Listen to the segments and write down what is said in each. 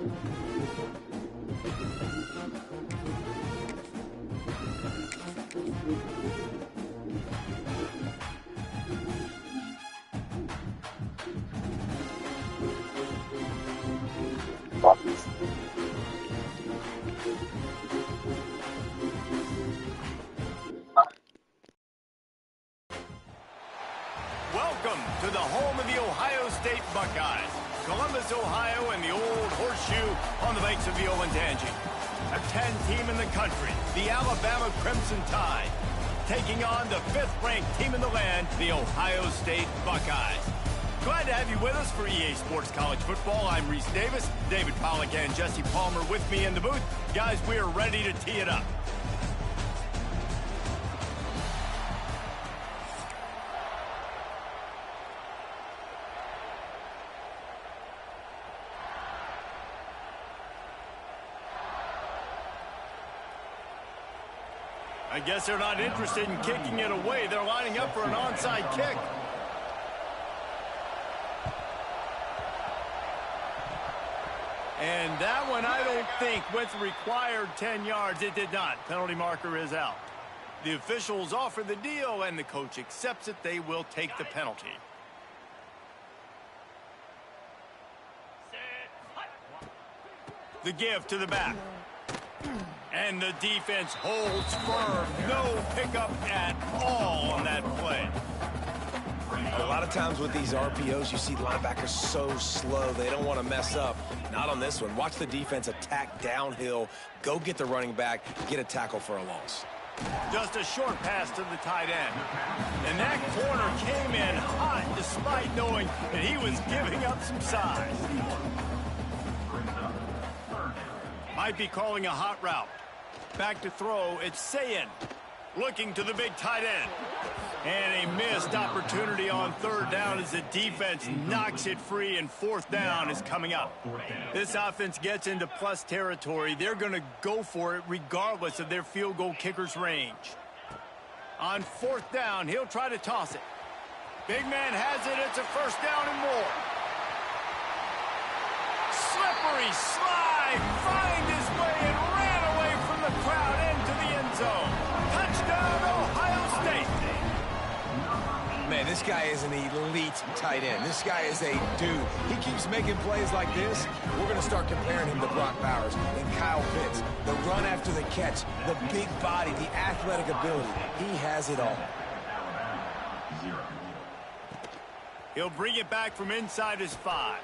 Welcome to the home of the Ohio State Buckeyes, Columbus, Ohio, and the old horseshoe on the banks of the Olentangy. A 10 team in the country, the Alabama Crimson Tide, taking on the 5th-ranked team in the land, the Ohio State Buckeyes. Glad to have you with us for EA Sports College Football. I'm Reese Davis, David Pollack and Jesse Palmer with me in the booth. Guys, we are ready to tee it up. I guess they're not interested in kicking it away. They're lining up for an onside kick. And that one, I don't think, went the required 10 yards. It did not. Penalty marker is out. The officials offer the deal, and the coach accepts it. They will take the penalty. The give to the back. And the defense holds firm. No pickup at all on that play. A lot of times with these RPOs, you see linebackers so slow, they don't want to mess up. Not on this one. Watch the defense attack downhill, go get the running back, get a tackle for a loss. Just a short pass to the tight end. And that corner came in hot despite knowing that he was giving up some size. Might be calling a hot route. Back to throw, it's Sayin, looking to the big tight end. And a missed opportunity on 3rd down as the defense knocks it free, and 4th down is coming up. This offense gets into plus territory. They're going to go for it regardless of their field goal kicker's range. On 4th down, he'll try to toss it. Big man has it. It's a 1st down and more. Slippery slide, find his way and ran away from the crowd into the end zone. Touchdown, Ohio State. Man, this guy is an elite tight end. This guy is a dude. He keeps making plays like this. We're going to start comparing him to Brock Bowers and Kyle Pitts. The run after the catch, the big body, the athletic ability. He has it all. He'll bring it back from inside his 5.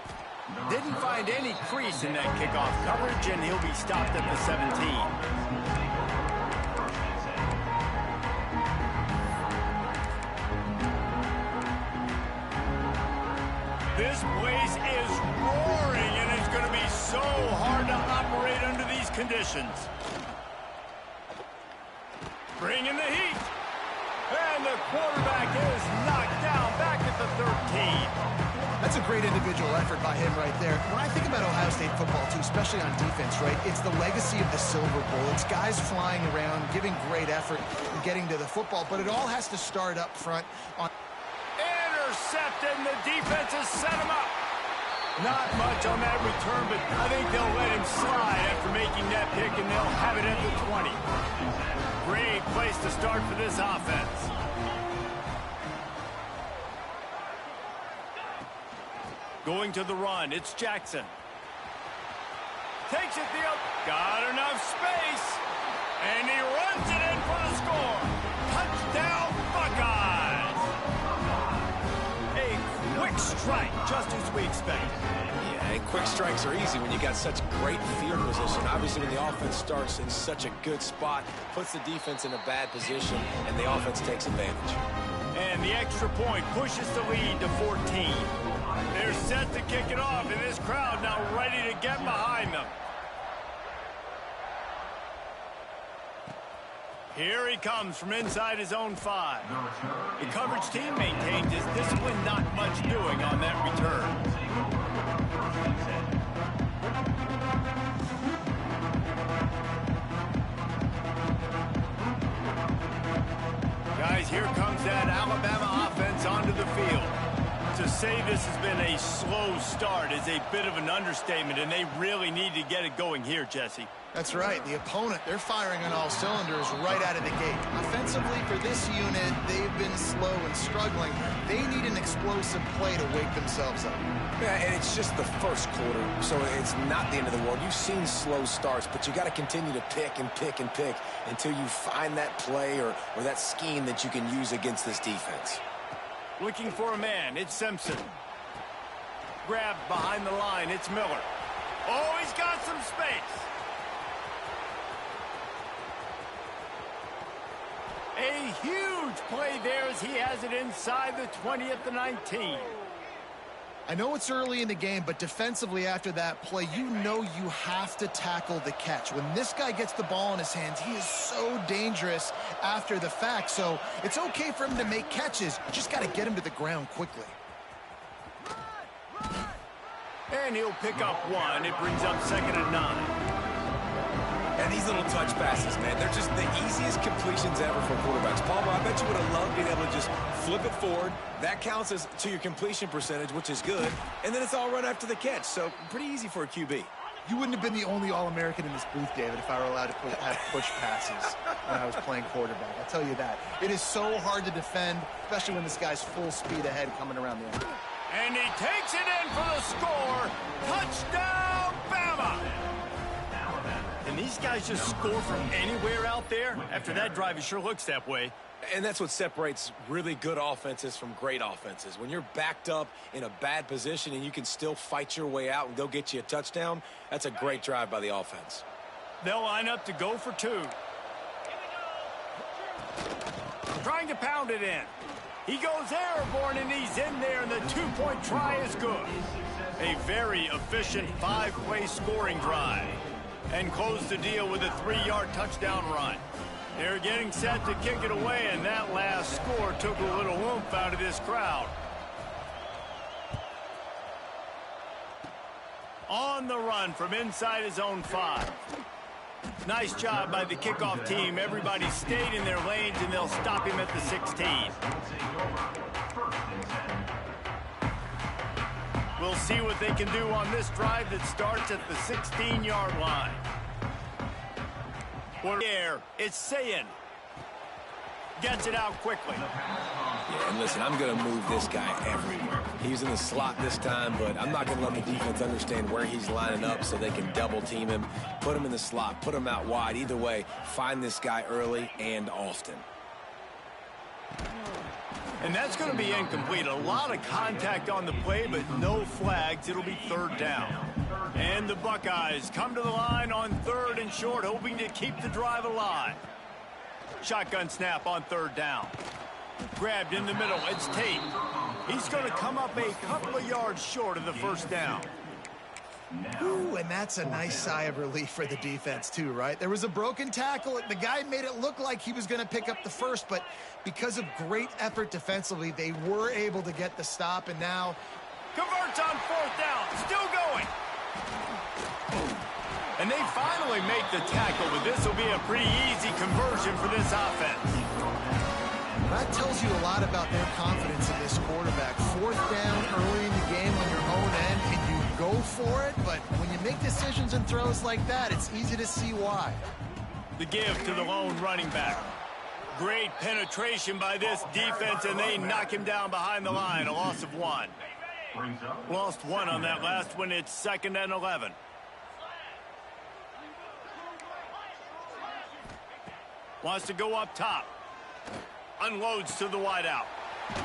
Didn't find any crease in that kickoff coverage, and he'll be stopped at the 17. This place is roaring, and it's going to be so hard to operate under these conditions. Bring in the heat. And the quarterback is knocked down back at the 13. That's a great individual effort by him right there. When I think about Ohio State football, too, especially on defense, right, it's the legacy of the Silver Bowl. It's guys flying around, giving great effort, and getting to the football, but it all has to start up front. Intercepted, and the defense has set him up. Not much on that return, but I think they'll let him slide after making that pick, and they'll have it at the 20. Great place to start for this offense. Going to the run, it's Jackson. Takes it the up, got enough space, and he runs it in for the score. Touchdown, Buckeyes! A quick strike, just as we expected. Yeah, and quick strikes are easy when you got such great field position. Obviously, when the offense starts in such a good spot, puts the defense in a bad position, and the offense takes advantage. And the extra point pushes the lead to 14. They're set to kick it off, and this crowd now ready to get behind them. Here he comes from inside his own 5. The coverage team maintains his discipline, not much doing on that return. Guys, here comes that Alabama offense onto the field. To say this has been a slow start is a bit of an understatement, and they really need to get it going here, Jesse. That's right. The opponent, they're firing on all cylinders right out of the gate. Offensively, for this unit, they've been slow and struggling. They need an explosive play to wake themselves up. Yeah, and it's just the first quarter, so it's not the end of the world. You've seen slow starts, but you got to continue to pick and pick and pick until you find that play or that scheme that you can use against this defense. Looking for a man, it's Simpson. Grabbed behind the line, it's Miller. Oh, he's got some space. A huge play there as he has it inside the 20 at the 19. I know it's early in the game, but defensively after that play, you know you have to tackle the catch. When this guy gets the ball in his hands, he is so dangerous after the fact. So it's okay for him to make catches. You just got to get him to the ground quickly. And he'll pick up one. It brings up 2nd and 9. And these little touch passes, man, they're just the easiest completions ever for quarterbacks. Palmer, I bet you would have loved being able to just flip it forward. That counts as to your completion percentage, which is good. And then it's all run after the catch, so pretty easy for a QB. You wouldn't have been the only All-American in this booth, David, if I were allowed to have push passes when I was playing quarterback. I'll tell you that. It is so hard to defend, especially when this guy's full speed ahead coming around the end. And he takes it in for the score. Touchdown, Bama! And these guys just score from anywhere out there? After that drive, it sure looks that way. And that's what separates really good offenses from great offenses. When you're backed up in a bad position and you can still fight your way out and go get you a touchdown, that's a great drive by the offense. They'll line up to go for 2. Trying to pound it in. He goes airborne, and he's in there, and the 2-point try is good. A very efficient 5-play scoring drive. And close the deal with a 3-yard touchdown run. They're getting set to kick it away, and that last score took a little oomph out of this crowd. On the run from inside his own 5. Nice job by the kickoff team. Everybody stayed in their lanes, and they'll stop him at the 16. We'll see what they can do on this drive that starts at the 16-yard line. Here, it's Sayin. Gets it out quickly. Yeah, and listen, I'm going to move this guy everywhere. He's in the slot this time, but I'm not going to let the defense understand where he's lining up so they can double-team him, put him in the slot, put him out wide. Either way, find this guy early and often. And that's going to be incomplete. A lot of contact on the play, but no flags. It'll be 3rd down. And the Buckeyes come to the line on 3rd and short, hoping to keep the drive alive. Shotgun snap on 3rd down. Grabbed in the middle. It's Tate. He's going to come up a couple of yards short of the 1st down. Ooh, and that's a nice sigh of relief for the defense, too, right? There was a broken tackle. The guy made it look like he was going to pick up the 1st, but because of great effort defensively, they were able to get the stop, and now converts on 4th down. Still going. And they finally make the tackle, but this will be a pretty easy conversion for this offense. That tells you a lot about their confidence in this quarterback. 4th down early in the game on your own end, and you go for it, but when you make decisions and throws like that, it's easy to see why. The give to the lone running back. Great penetration by this defense, and they knock him down behind the line. A loss of 1. Lost 1 on that last one. It's 2nd and 11. Wants to go up top. Unloads to the wideout.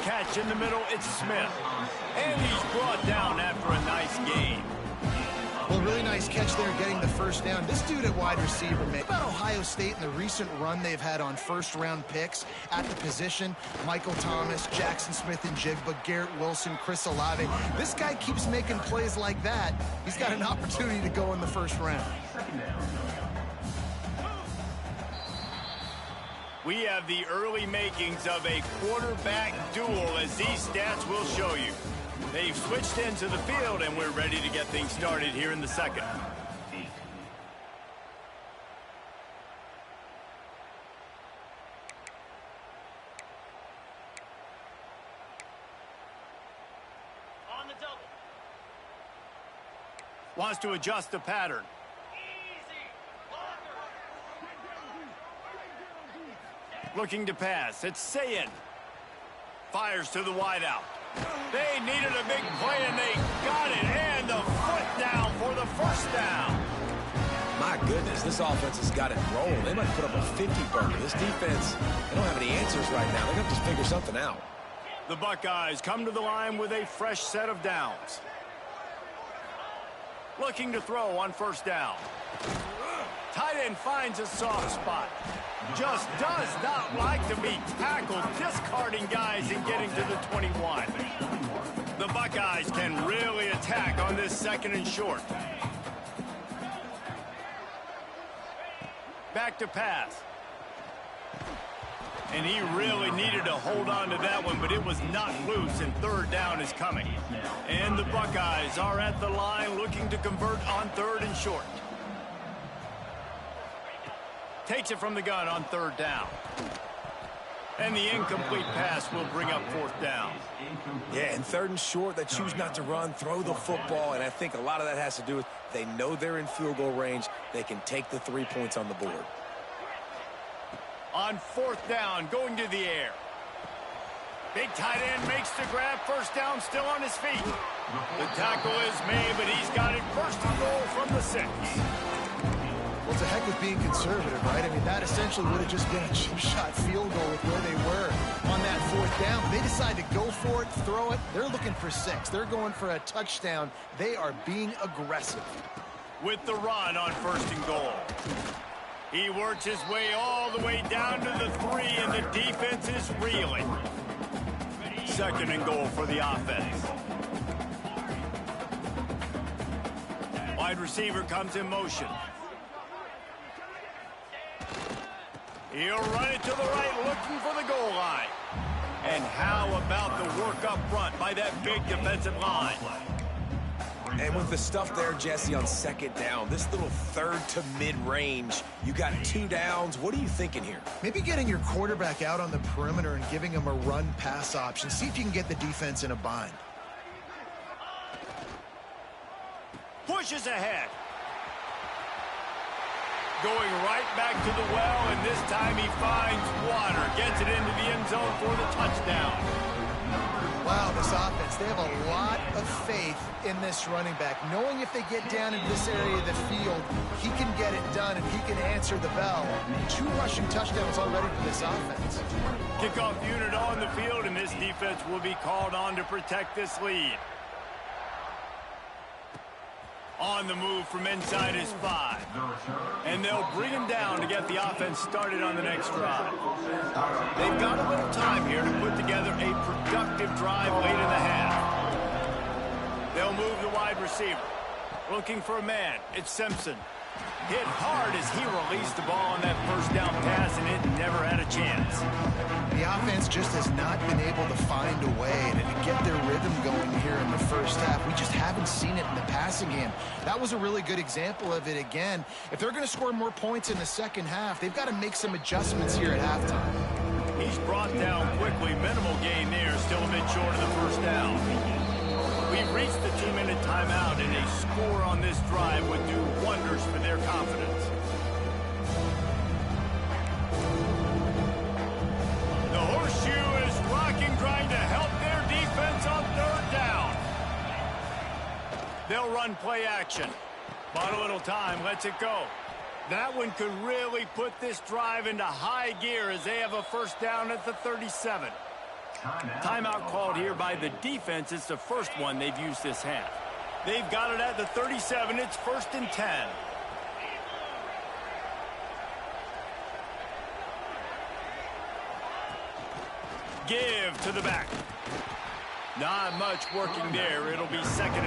Catch in the middle, it's Smith. And he's brought down after a nice gain. Well, really nice catch there, getting the 1st down. This dude at wide receiver, man. About Ohio State and the recent run they've had on 1st-round picks at the position. Michael Thomas, Jackson Smith and Jigba, Garrett Wilson, Chris Olave. This guy keeps making plays like that. He's got an opportunity to go in the 1st round. We have the early makings of a quarterback duel, as these stats will show you. They've switched into the field, and we're ready to get things started here in the 2nd. Wants to adjust the pattern. Looking to pass. It's Sayin. Fires to the wideout. They needed a big play, and they got it. And the foot down for the first down. My goodness, this offense has got it rolling. They might put up a 50-burger. This defense, they don't have any answers right now. They're going to have to figure something out. The Buckeyes come to the line with a fresh set of downs. Looking to throw on first down. Tight end finds a soft spot. Just does not like to be tackled, discarding guys and getting to the 21. The Buckeyes can really attack on this second and short. Back to pass. And he really needed to hold on to that one, but it was not loose, and third down is coming. And the Buckeyes are at the line looking to convert on third and short. Takes it from the gun on third down. And the incomplete pass will bring up fourth down. Yeah, and third and short, they choose not to run, throw the football, and I think a lot of that has to do with they know they're in field goal range. They can take the 3 points on the board. On fourth down, going to the air. Big tight end makes the grab. First down, still on his feet. The tackle is made, but he's got it first and goal from the 6. Well, it's a heck of being conservative, right? I mean, that essentially would have just been a chip shot field goal with where they were on that fourth down. They decide to go for it, throw it. They're looking for 6. They're going for a touchdown. They are being aggressive. With the run on first and goal. He works his way all the way down to the 3, and the defense is reeling. Second and goal for the offense. Wide receiver comes in motion. He'll run it to the right, looking for the goal line. And how about the work up front by that big defensive line? And with the stuff there, Jesse, on second down, this little third to mid-range, you got 2 downs. What are you thinking here? Maybe getting your quarterback out on the perimeter and giving him a run-pass option. See if you can get the defense in a bind. Pushes ahead. Going right back to the well, and this time he finds water. Gets it into the end zone for the touchdown. Wow, this offense, they have a lot of faith in this running back. Knowing if they get down into this area of the field, he can get it done and he can answer the bell. 2 rushing touchdowns already for this offense. Kickoff unit on the field, and this defense will be called on to protect this lead. On the move from inside his 5. And they'll bring him down to get the offense started on the next drive. They've got a little time here to put together a productive drive late in the half. They'll move the wide receiver. Looking for a man. It's Simpson. Hit hard as he released the ball on that first down pass, and it never had a chance. The offense just has not been able to find a way to get their rhythm going here in the first half. We just haven't seen it in the passing game. That was a really good example of it again. If they're going to score more points in the second half, they've got to make some adjustments here at halftime. He's brought down quickly. Minimal gain there, still a bit short of the first down. We've reached the 2-minute timeout, and a score on this drive would do wonders for their confidence. The horseshoe is rocking, trying to help their defense on third down. They'll run play action. Bought a little time, lets it go. That one could really put this drive into high gear as they have a first down at the 37. Timeout called here by the defense. It's the first one they've used this half. They've got it at the 37. It's 1st and 10. Give to the back. Not much working there. It'll be second.